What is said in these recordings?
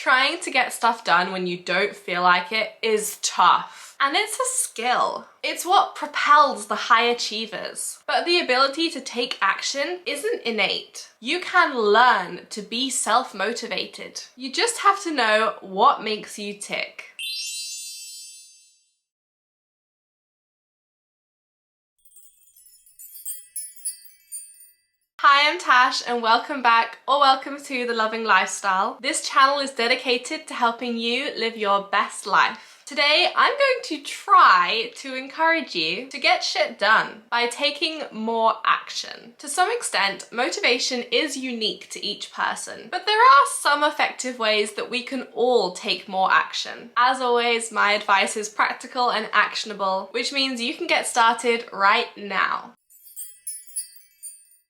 Trying to get stuff done when you don't feel like it is tough. And it's a skill. It's what propels the high achievers. But the ability to take action isn't innate. You can learn to be self-motivated. You just have to know what makes you tick. Hi, I'm Tash and welcome back or welcome to The Loving Lifestyle. This channel is dedicated to helping you live your best life. Today, I'm going to try to encourage you to get shit done by taking more action. To some extent, motivation is unique to each person, but there are some effective ways that we can all take more action. As always, my advice is practical and actionable, which means you can get started right now.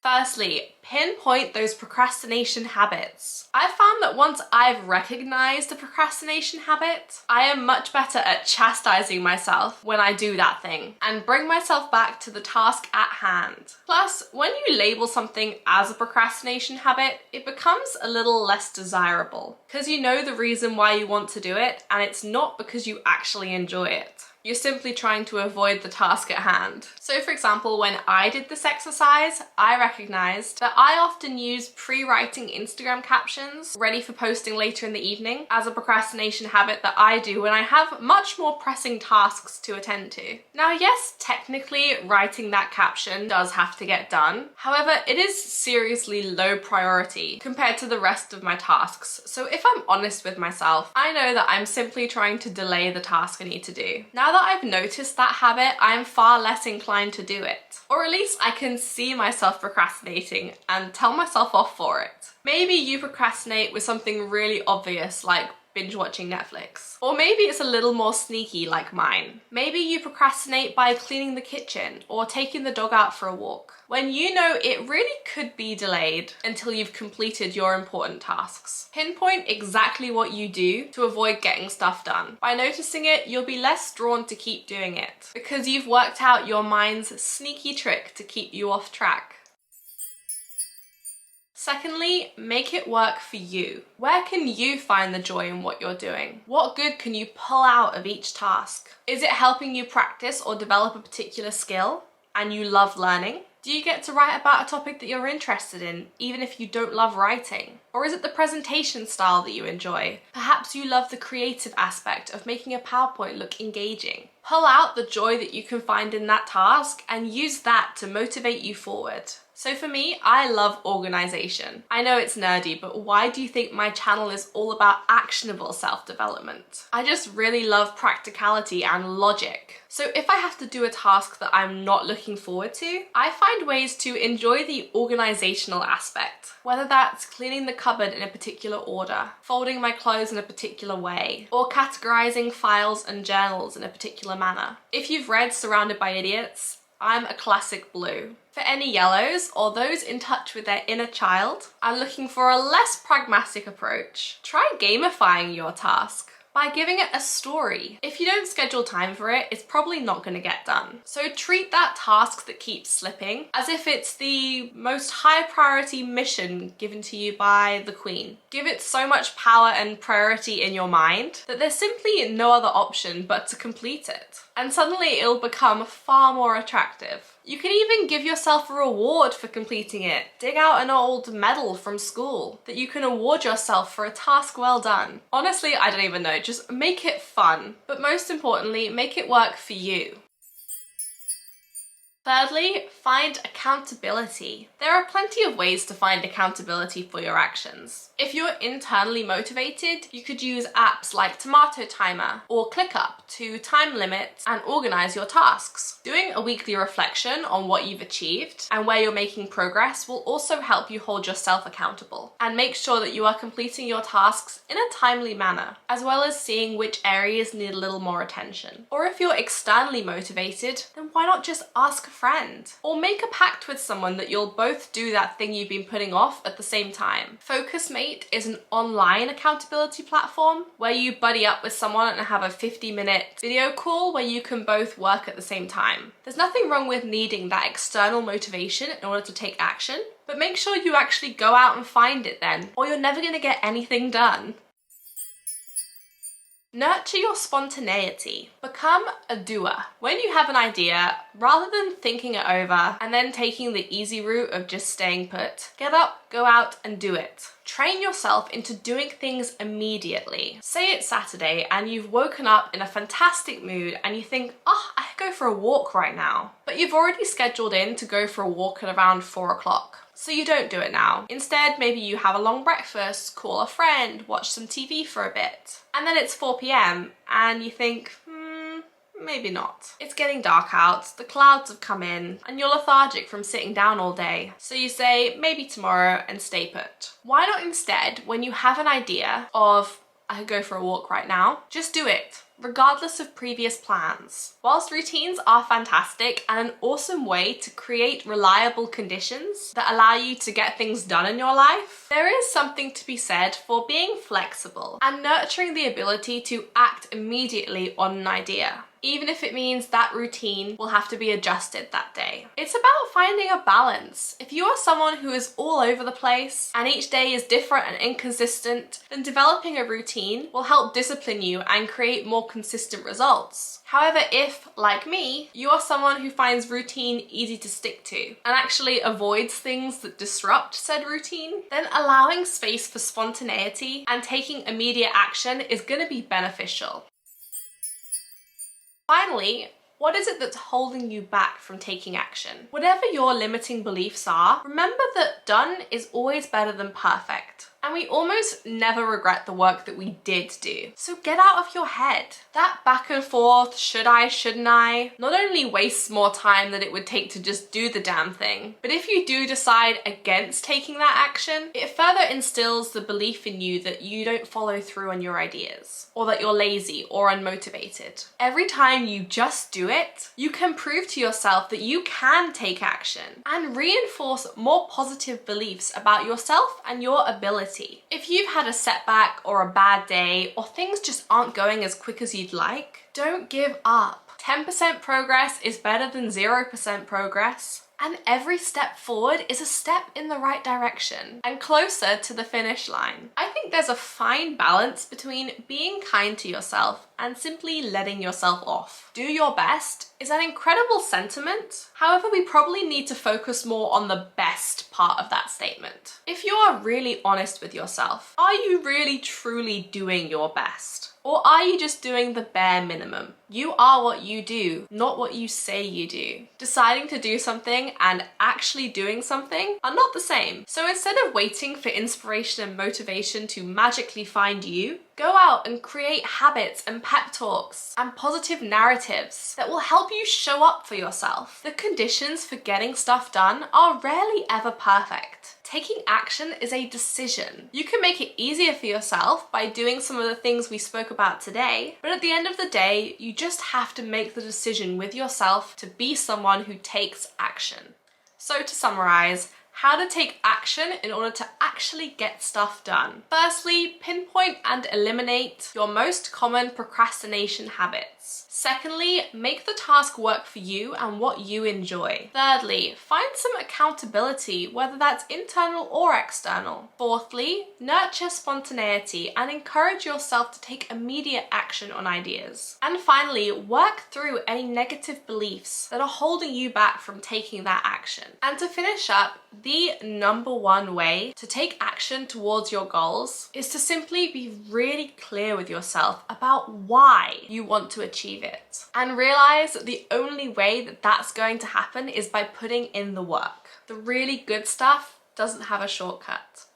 Firstly, pinpoint those procrastination habits. I've found that once I've recognized a procrastination habit, I am much better at chastising myself when I do that thing and bring myself back to the task at hand. Plus, when you label something as a procrastination habit, it becomes a little less desirable because you know the reason why you want to do it and it's not because you actually enjoy it. You're simply trying to avoid the task at hand. So for example, when I did this exercise, I recognized that I often use pre-writing Instagram captions ready for posting later in the evening as a procrastination habit that I do when I have much more pressing tasks to attend to. Now, yes, technically writing that caption does have to get done. However, it is seriously low priority compared to the rest of my tasks. So if I'm honest with myself, I know that I'm simply trying to delay the task I need to do. Now that I've noticed that habit, I'm far less inclined to do it. Or at least I can see myself procrastinating and tell myself off for it. Maybe you procrastinate with something really obvious like binge watching Netflix. Or maybe it's a little more sneaky like mine. Maybe you procrastinate by cleaning the kitchen or taking the dog out for a walk, when you know it really could be delayed until you've completed your important tasks. Pinpoint exactly what you do to avoid getting stuff done. By noticing it, you'll be less drawn to keep doing it because you've worked out your mind's sneaky trick to keep you off track. Secondly, make it work for you. Where can you find the joy in what you're doing? What good can you pull out of each task? Is it helping you practice or develop a particular skill and you love learning? Do you get to write about a topic that you're interested in, even if you don't love writing? Or is it the presentation style that you enjoy? Perhaps you love the creative aspect of making a PowerPoint look engaging. Pull out the joy that you can find in that task and use that to motivate you forward. So for me, I love organization. I know it's nerdy, but why do you think my channel is all about actionable self-development? I just really love practicality and logic. So if I have to do a task that I'm not looking forward to, I find ways to enjoy the organizational aspect. Whether that's cleaning the cupboard in a particular order, folding my clothes in a particular way, or categorizing files and journals in a particular manner. If you've read Surrounded by Idiots, I'm a classic blue. For any yellows or those in touch with their inner child, I'm looking for a less pragmatic approach. Try gamifying your task by giving it a story. If you don't schedule time for it, it's probably not going to get done. So treat that task that keeps slipping as if it's the most high priority mission given to you by the Queen. Give it so much power and priority in your mind that there's simply no other option but to complete it. And suddenly it'll become far more attractive. You can even give yourself a reward for completing it. Dig out an old medal from school that you can award yourself for a task well done. Honestly, I don't even know, just make it fun. But most importantly, make it work for you. Thirdly, find accountability. There are plenty of ways to find accountability for your actions. If you're internally motivated, you could use apps like Tomato Timer or ClickUp to time limit and organize your tasks. Doing a weekly reflection on what you've achieved and where you're making progress will also help you hold yourself accountable and make sure that you are completing your tasks in a timely manner, as well as seeing which areas need a little more attention. Or if you're externally motivated, then why not just ask a friend? Or make a pact with someone that you'll both do that thing you've been putting off at the same time. Focusmate is an online accountability platform where you buddy up with someone and have a 50-minute video call where you can both work at the same time. There's nothing wrong with needing that external motivation in order to take action, but make sure you actually go out and find it then, or you're never going to get anything done. Nurture your spontaneity. Become a doer. When you have an idea, rather than thinking it over and then taking the easy route of just staying put, get up, go out and do it. Train yourself into doing things immediately. Say it's Saturday and you've woken up in a fantastic mood and you think, oh, I could go for a walk right now. But you've already scheduled in to go for a walk at around 4 o'clock. So you don't do it now. Instead, maybe you have a long breakfast, call a friend, watch some TV for a bit. And then it's 4 p.m. and you think, maybe not. It's getting dark out, the clouds have come in, and you're lethargic from sitting down all day. So you say, maybe tomorrow, and stay put. Why not instead, when you have an idea of, I could go for a walk right now, just do it, regardless of previous plans. Whilst routines are fantastic and an awesome way to create reliable conditions that allow you to get things done in your life, there is something to be said for being flexible and nurturing the ability to act immediately on an idea, even if it means that routine will have to be adjusted that day. It's about finding a balance. If you are someone who is all over the place and each day is different and inconsistent, then developing a routine will help discipline you and create more consistent results. However, if, like me, you are someone who finds routine easy to stick to and actually avoids things that disrupt said routine, then allowing space for spontaneity and taking immediate action is going to be beneficial. Finally, what is it that's holding you back from taking action? Whatever your limiting beliefs are, remember that done is always better than perfect. And we almost never regret the work that we did do. So get out of your head. That back and forth, should I, shouldn't I, not only wastes more time than it would take to just do the damn thing, but if you do decide against taking that action, it further instills the belief in you that you don't follow through on your ideas, or that you're lazy or unmotivated. Every time you just do it, you can prove to yourself that you can take action and reinforce more positive beliefs about yourself and your ability. If you've had a setback or a bad day, or things just aren't going as quick as you'd like, don't give up. 10% progress is better than 0% progress. And every step forward is a step in the right direction and closer to the finish line. I think there's a fine balance between being kind to yourself and simply letting yourself off. Do your best is an incredible sentiment. However, we probably need to focus more on the best part of that statement. If you are really honest with yourself, are you really truly doing your best? Or are you just doing the bare minimum? You are what you do, not what you say you do. Deciding to do something and actually doing something are not the same. So instead of waiting for inspiration and motivation to magically find you, go out and create habits and pep talks and positive narratives that will help you show up for yourself. The conditions for getting stuff done are rarely ever perfect. Taking action is a decision. You can make it easier for yourself by doing some of the things we spoke about today, but at the end of the day, you just have to make the decision with yourself to be someone who takes action. So to summarize, how to take action in order to actually get stuff done. Firstly, pinpoint and eliminate your most common procrastination habits. Secondly, make the task work for you and what you enjoy. Thirdly, find some accountability, whether that's internal or external. Fourthly, nurture spontaneity and encourage yourself to take immediate action on ideas. And finally, work through any negative beliefs that are holding you back from taking that action. And to finish up, the number one way to take action towards your goals is to simply be really clear with yourself about why you want to achieve it. And realize that the only way that that's going to happen is by putting in the work. The really good stuff doesn't have a shortcut.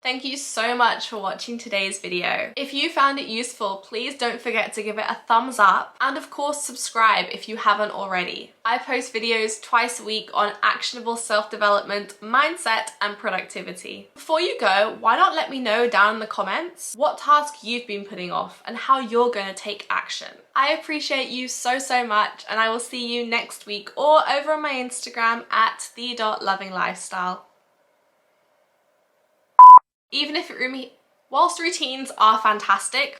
Thank you so much for watching today's video. If you found it useful, please don't forget to give it a thumbs up and of course subscribe if you haven't already. I post videos twice a week on actionable self-development, mindset and productivity. Before you go, why not let me know down in the comments what task you've been putting off and how you're going to take action. I appreciate you so much and I will see you next week or over on my Instagram at the.lovinglifestyle. Even if whilst routines are fantastic,